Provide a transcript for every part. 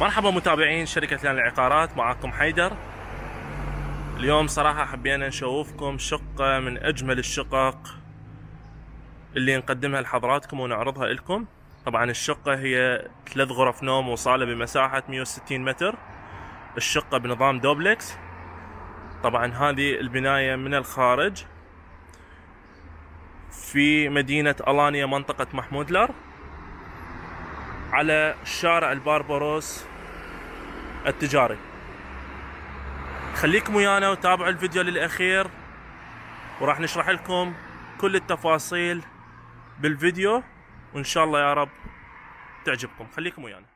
مرحبا متابعين شركة لان العقارات، معكم حيدر. اليوم صراحة حبينا نشوفكم شقة من أجمل الشقق اللي نقدمها لحضراتكم ونعرضها لكم. طبعا الشقة هي 3 غرف نوم وصالة بمساحة 160 متر. الشقة بنظام دوبلكس. طبعا هذه البناية من الخارج في مدينة ألانيا، منطقة محمودلر، على شارع البارباروس التجاري. خليكم ويانا وتابعوا الفيديو للأخير، وراح نشرح لكم كل التفاصيل بالفيديو، وإن شاء الله يا رب تعجبكم. خليكم ويانا.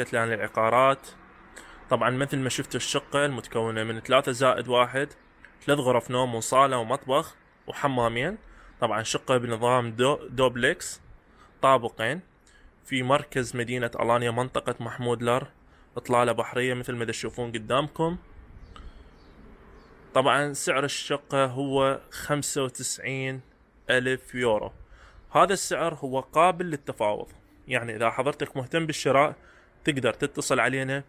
شركة ليان للعقارات. طبعا مثل ما شفتوا الشقة المتكونة من 3+1، 3 غرف نوم وصالة ومطبخ وحمامين. طبعا شقة بنظام دوبلكس طابقين في مركز مدينة ألانيا، منطقة محمود لر، إطلالة بحرية مثل ما تشوفون قدامكم. طبعا سعر الشقة هو 95,000 يورو. هذا السعر هو قابل للتفاوض، يعني إذا حضرتك مهتم بالشراء تقدر تتصل علينا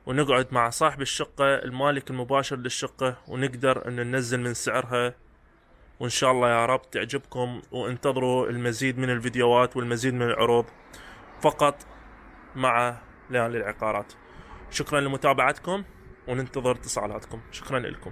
ونقعد مع صاحب الشقة المالك المباشر للشقة ونقدر أن ننزل من سعرها، وإن شاء الله يا رب تعجبكم. وانتظروا المزيد من الفيديوهات والمزيد من العروض فقط مع ليان للعقارات. شكرا لمتابعتكم وننتظر اتصالاتكم. شكرا لكم.